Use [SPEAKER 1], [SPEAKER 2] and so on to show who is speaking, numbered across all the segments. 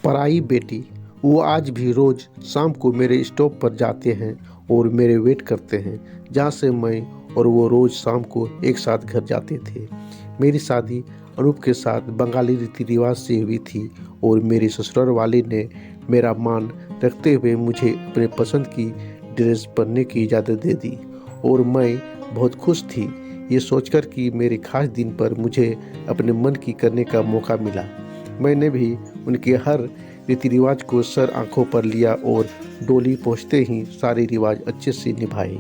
[SPEAKER 1] पराई बेटी। वो आज भी रोज़ शाम को मेरे स्टॉप पर जाते हैं और मेरे वेट करते हैं, जहाँ से मैं और वो रोज़ शाम को एक साथ घर जाते थे। मेरी शादी अनूप के साथ बंगाली रीति रिवाज से हुई थी और मेरी ससुराल वाले ने मेरा मान रखते हुए मुझे अपने पसंद की ड्रेस पहनने की इजाज़त दे दी और मैं बहुत खुश थी ये सोचकर कि मेरे खास दिन पर मुझे अपने मन की करने का मौका मिला। मैंने भी उनके हर रीति रिवाज को सर आंखों पर लिया और डोली पहुँचते ही सारे रिवाज अच्छे से निभाए।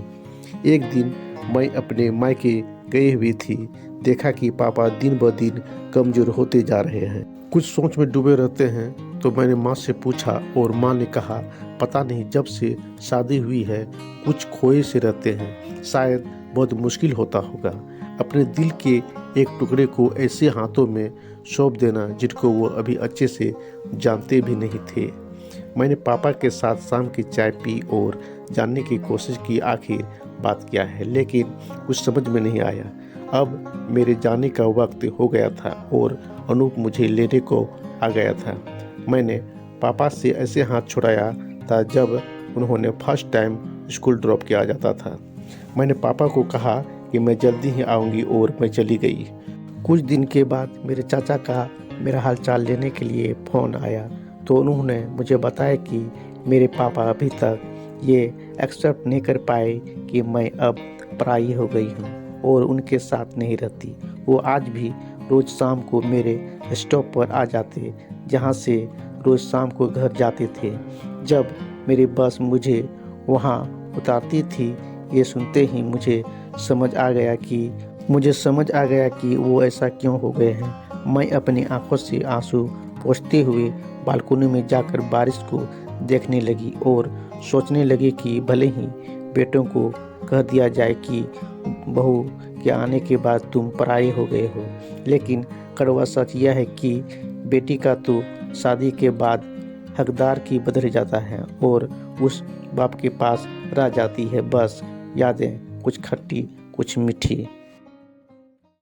[SPEAKER 1] एक दिन मैं अपने मायके गई हुई थी, देखा कि पापा दिन ब दिन कमज़ोर होते जा रहे हैं, कुछ सोच में डूबे रहते हैं। तो मैंने माँ से पूछा और माँ ने कहा, पता नहीं, जब से शादी हुई है कुछ खोए से रहते हैं, शायद बहुत मुश्किल होता होगा अपने दिल के एक टुकड़े को ऐसे हाथों में सौंप देना जिनको वो अभी अच्छे से जानते भी नहीं थे। मैंने पापा के साथ शाम की चाय पी और जानने की कोशिश की आखिर बात क्या है, लेकिन कुछ समझ में नहीं आया। अब मेरे जाने का वक्त हो गया था और अनूप मुझे लेने को आ गया था। मैंने पापा से ऐसे हाथ छुड़ाया था जब उन्होंने फर्स्ट टाइम स्कूल ड्रॉप किया जाता था। मैंने पापा को कहा कि मैं जल्दी ही आऊँगी और मैं चली गई। कुछ दिन के बाद मेरे चाचा का मेरा हालचाल लेने के लिए फ़ोन आया तो उन्होंने मुझे बताया कि मेरे पापा अभी तक ये एक्सेप्ट नहीं कर पाए कि मैं अब पराई हो गई हूँ और उनके साथ नहीं रहती। वो आज भी रोज़ शाम को मेरे स्टॉप पर आ जाते, जहाँ से रोज़ शाम को घर जाते थे। जब मेरी बस मुझे वहाँ उतारती थी, ये सुनते ही मुझे समझ आ गया कि वो ऐसा क्यों हो गए हैं। मैं अपनी आंखों से आंसू पोंछते हुए बालकनी में जाकर बारिश को देखने लगी और सोचने लगी कि भले ही बेटों को कह दिया जाए कि बहू के आने के बाद तुम पराये हो गए हो, लेकिन कड़वा सच यह है कि बेटी का तो शादी के बाद हकदार की बदल जाता है और उस बाप के पास रह जाती है बस यादें, कुछ खट्टी कुछ मीठी।